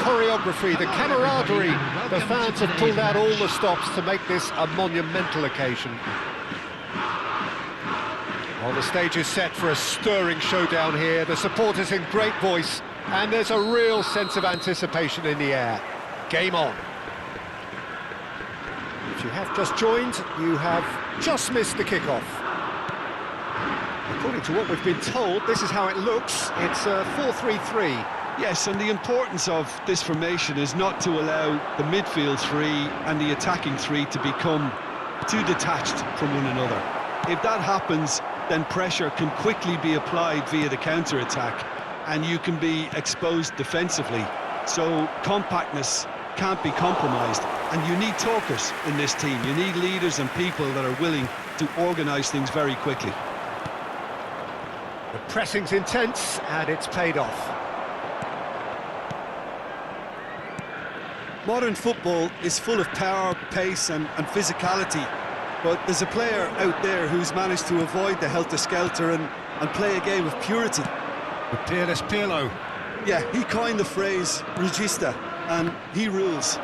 choreography, the camaraderie. The fans have pulled out all the stops to make this a monumental occasion. Well, the stage is set for a stirring showdown here. The supporters in great voice, and there's a real sense of anticipation in the air. Game on. If you have just joined, you have just missed the kickoff. According to what we've been told, this is how it looks. It's a 4-3-3. Yes, and the importance of this formation is not to allow the midfield three and the attacking three to become too detached from one another. If that happens, then pressure can quickly be applied via the counter-attack, and you can be exposed defensively. So compactness can't be compromised, and you need talkers in this team. You need leaders and people that are willing to organise things very quickly. The pressing's intense, and it's paid off. Modern football is full of power, pace and physicality, but there's a player out there who's managed to avoid the helter-skelter and play a game of purity. The peerless Pirlo. Yeah, he coined the phrase regista, and he rules.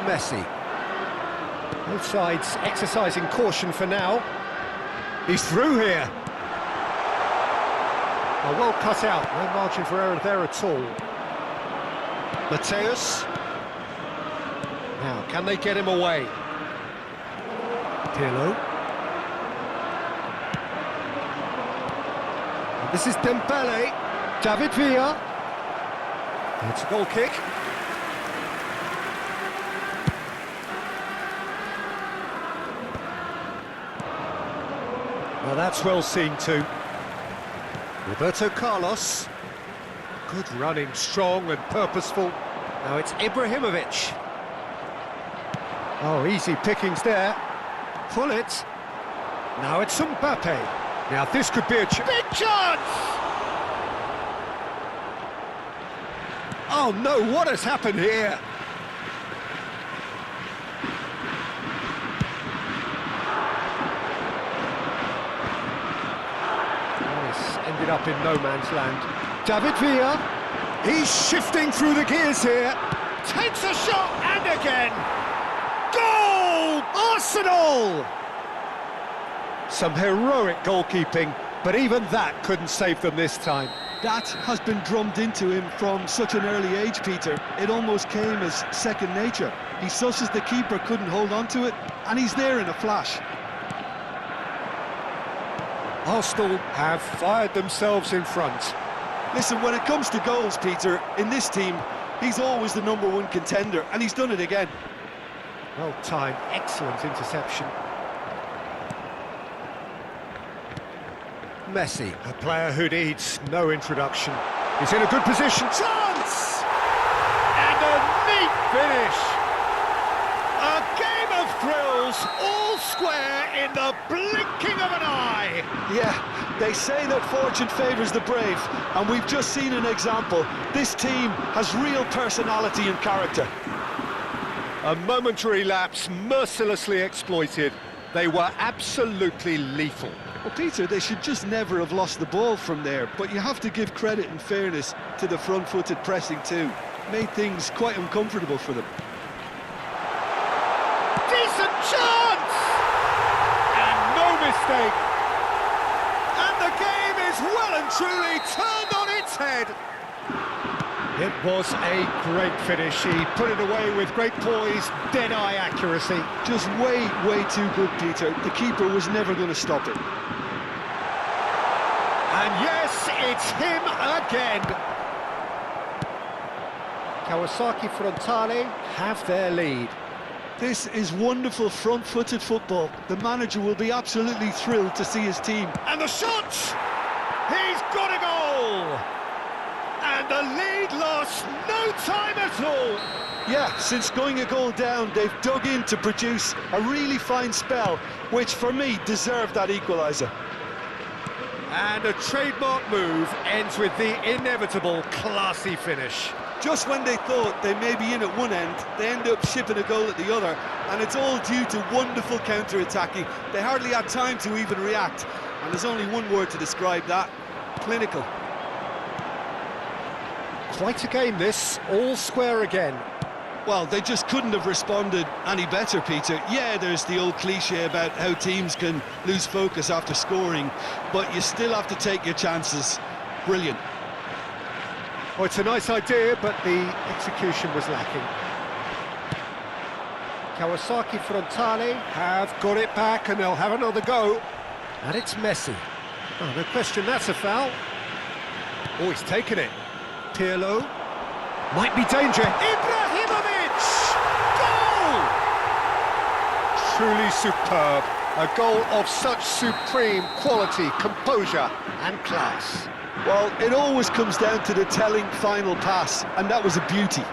Messi. Both sides exercising caution for now. He's through here. Oh, well cut out, no margin for error there at all. Mateus. Now, can they get him away? Pirlo. And this is Dembele. David Villa. It's a goal kick. Well, that's well seen too. Roberto Carlos. Good running, strong and purposeful. Now it's Ibrahimovic. Oh, easy pickings there. Pull it. Now it's Mbappe. Now this could be a big chance! Oh no, what has happened here? Ended up in no man's land. David Villa, he's shifting through the gears here. Takes a shot and again. Goal! Arsenal! Some heroic goalkeeping, but even that couldn't save them this time. That has been drummed into him from such an early age, Peter. It almost came as second nature. He susses the keeper couldn't hold on to it, and he's there in a flash. Arsenal have fired themselves in front. Listen, when it comes to goals, Peter, in this team, he's always the #1 contender, and he's done it again. Well timed, excellent interception. Messi, a player who needs no introduction. He's in a good position. Chance! And a neat finish! A game of thrills, all square in the blinking of an eye! Yeah, they say that fortune favours the brave, and we've just seen an example. This team has real personality and character. A momentary lapse mercilessly exploited. They were absolutely lethal. Well, Peter, they should just never have lost the ball from there, but you have to give credit and fairness to the front-footed pressing too. Made things quite uncomfortable for them. Decent chance! And no mistake. And the game is well and truly turned on its head. It was a great finish. He put it away with great poise, dead-eye accuracy. Just way too good, Peter. The keeper was never going to stop it. And yes, it's him again. Kawasaki Frontale have their lead. This is wonderful front-footed football. The manager will be absolutely thrilled to see his team. And the shot! He's got a goal! And the lead lost no time at all. Yeah, since going a goal down, they've dug in to produce a really fine spell, which for me deserved that equaliser. And a trademark move ends with the inevitable classy finish. Just when they thought they may be in at one end, they end up shipping a goal at the other, and it's all due to wonderful counter-attacking. They hardly had time to even react, and there's only one word to describe that: clinical. Quite a game this, all square again. Well, they just couldn't have responded any better, Peter. Yeah, there's the old cliche about how teams can lose focus after scoring, but you still have to take your chances. Brilliant. Well, it's a nice idea, but the execution was lacking. Kawasaki Frontale have got it back and they'll have another go. And it's Messi. Oh, no question, that's a foul. Oh, he's taken it. Pirlo. Might be danger. Ibrahimovic! Goal! Truly superb. A goal of such supreme quality, composure and class. Well, it always comes down to the telling final pass, and that was a beauty.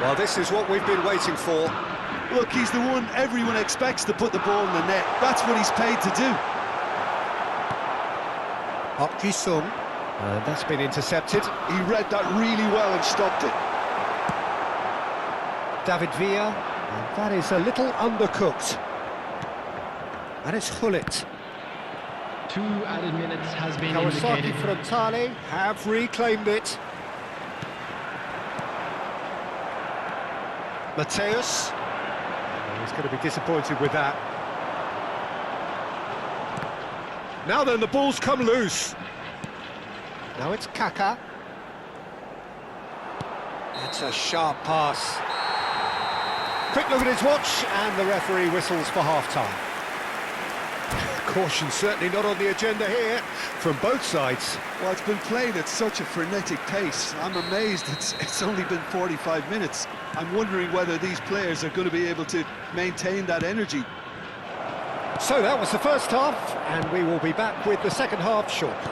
Well, this is what we've been waiting for. Look, he's the one everyone expects to put the ball in the net. That's what he's paid to do. Park Ji-sung. And that's been intercepted. He read that really well and stopped it. David Villa. And that is a little undercooked. And it's Hullet. 2 added minutes has been Kawasaki indicated. Frontale have reclaimed it. Mateus. Oh, he's going to be disappointed with that. Now then, the ball's come loose. Now it's Kaka. That's a sharp pass. Quick look at his watch, and the referee whistles for half-time. Caution certainly not on the agenda here, from both sides. Well, it's been played at such a frenetic pace. I'm amazed it's only been 45 minutes. I'm wondering whether these players are going to be able to maintain that energy. So that was the first half, and we will be back with the second half shortly.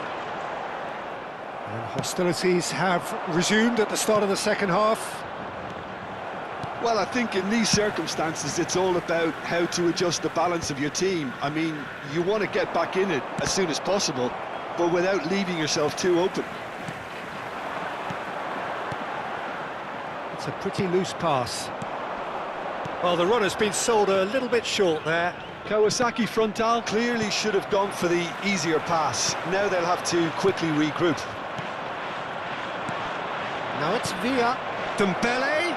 And hostilities have resumed at the start of the second half. Well, I think in these circumstances, it's all about how to adjust the balance of your team. I mean, you want to get back in it as soon as possible, but without leaving yourself too open. It's a pretty loose pass. Well, the runner's been sold a little bit short there. Kawasaki Frontale clearly should have gone for the easier pass. Now they'll have to quickly regroup. Now it's Villa. Dembele.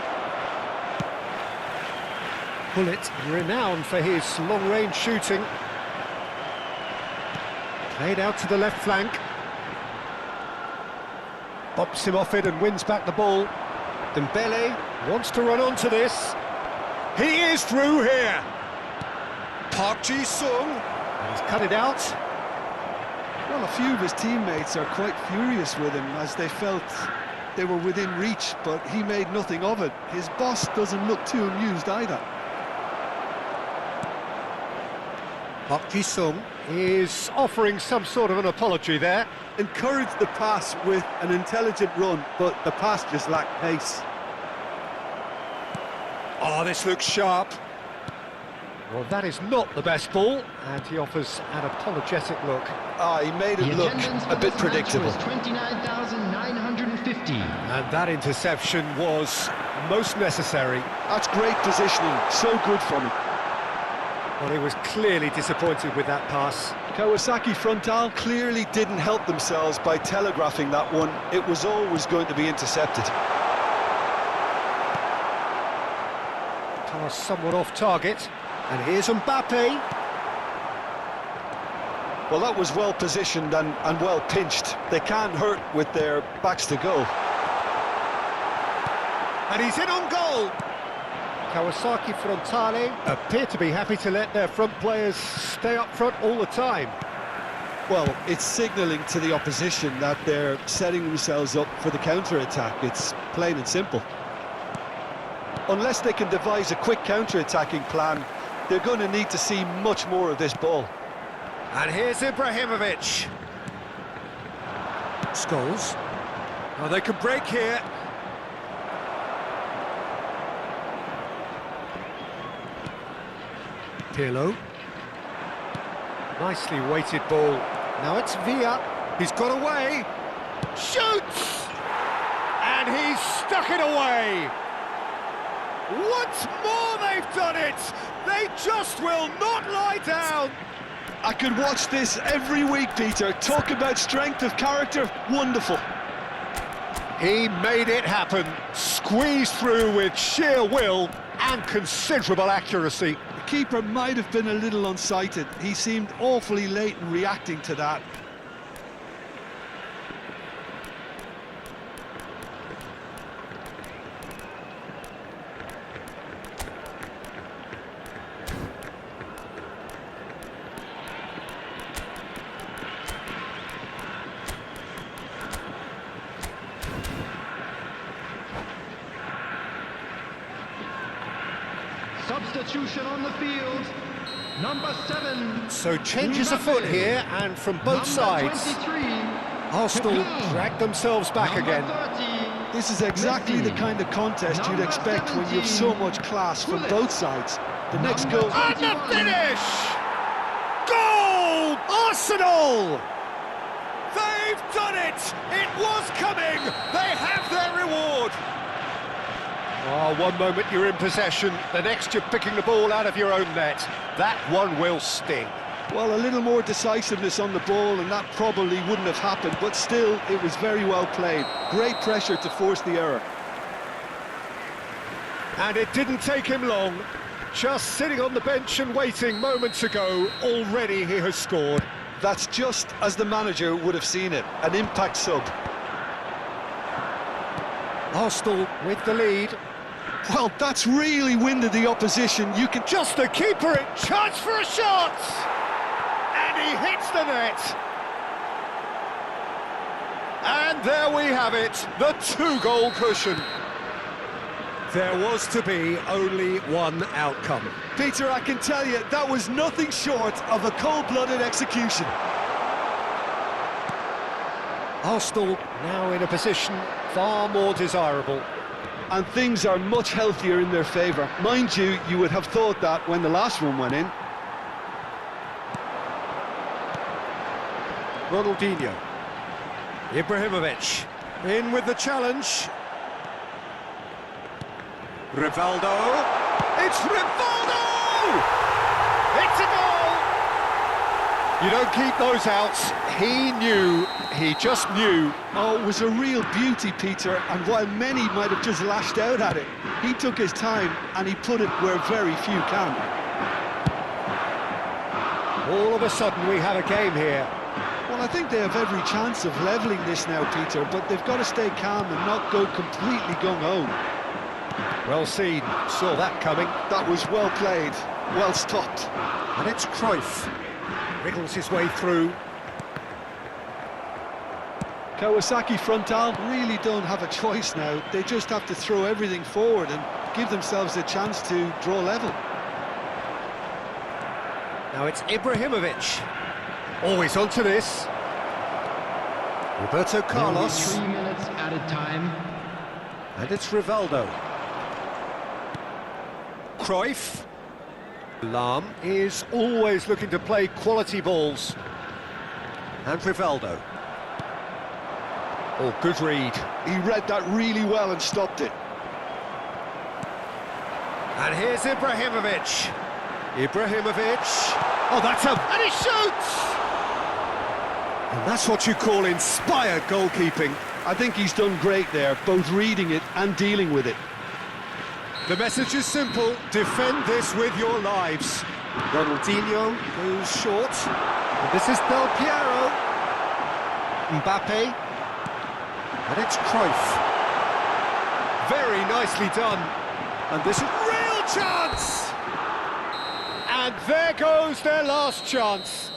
Hullet, renowned for his long-range shooting. Played out to the left flank. Bops him off it and wins back the ball. Dembele wants to run onto this. He is through here. Park Ji-sung. He's cut it out. Well, a few of his teammates are quite furious with him as they felt they were within reach, but he made nothing of it. His boss doesn't look too amused either. Park Ji-sung is offering some sort of an apology there. Encouraged the pass with an intelligent run, but the pass just lacked pace. Oh, this looks sharp. Well, that is not the best ball, and he offers an apologetic look. Ah, he made it look a bit predictable. 29,950. And that interception was most necessary. That's great positioning, so good from him. Well, he was clearly disappointed with that pass. Kawasaki Frontale clearly didn't help themselves by telegraphing that one. It was always going to be intercepted. Pass somewhat off target. And here's Mbappe. Well, that was well positioned and well pinched. They can't hurt with their backs to go. And he's in on goal. Kawasaki Frontale appear to be happy to let their front players stay up front all the time. Well, it's signalling to the opposition that they're setting themselves up for the counter-attack. It's plain and simple. Unless they can devise a quick counter-attacking plan, they're going to need to see much more of this ball. And here's Ibrahimovic. Scholes. Oh, they can break here. Pirlo. Nicely weighted ball. Now it's Villa. He's got away. Shoots! And he's stuck it away. Once more they've done it. They just will not lie down. I could watch this every week, Peter. Talk about strength of character, wonderful. He made it happen, squeezed through with sheer will and considerable accuracy. The keeper might have been a little unsighted. He seemed awfully late in reacting to that. Substitution on the field. Number 7. So changes afoot here, and from both sides. 23. Arsenal drag themselves back Number again. 30. This is exactly the kind of contest you'd expect when you have so much class from both sides. The next goal... And the finish! Goal! Arsenal! They've done it! It was coming! They have their reward! Oh, one moment you're in possession, the next you're picking the ball out of your own net. That one will sting. Well, a little more decisiveness on the ball and that probably wouldn't have happened, but still, it was very well played. Great pressure to force the error. And it didn't take him long. Just sitting on the bench and waiting moments ago, already he has scored. That's just as the manager would have seen it, an impact sub. Arsenal with the lead. Well, that's really winded the opposition. You can Just the keeper in chance for a shot! And he hits the net. And there we have it, the 2-goal cushion. There was to be only one outcome. Peter, I can tell you, that was nothing short of a cold-blooded execution. Arsenal now in a position far more desirable. And things are much healthier in their favour. Mind you, you would have thought that when the last one went in. Ronaldinho. Ibrahimovic. In with the challenge. Rivaldo. It's Rivaldo! It's a goal! You don't keep those outs. He just knew. Oh, it was a real beauty, Peter, and while many might have just lashed out at it, he took his time and he put it where very few can. All of a sudden we have a game here. Well, I think they have every chance of levelling this now, Peter, but they've got to stay calm and not go completely gung-ho. Well seen, saw that coming. That was well played, well stopped. And it's Cruyff. Wriggles his way through. Kawasaki Frontal really don't have a choice now. They just have to throw everything forward and give themselves a chance to draw level. Now it's Ibrahimovic. Always onto this. Roberto Carlos. 3 minutes added time. And it's Rivaldo. Cruyff. Lahm is always looking to play quality balls. And Rivaldo. Oh, good read. He read that really well and stopped it. And here's Ibrahimovic. Ibrahimovic. Oh, that's a... And he shoots! And that's what you call inspired goalkeeping. I think he's done great there, both reading it and dealing with it. The message is simple. Defend this with your lives. Ronaldinho goes short. And this is Del Piero. Mbappe. And it's Cruyff. Very nicely done. And this is real chance! And there goes their last chance.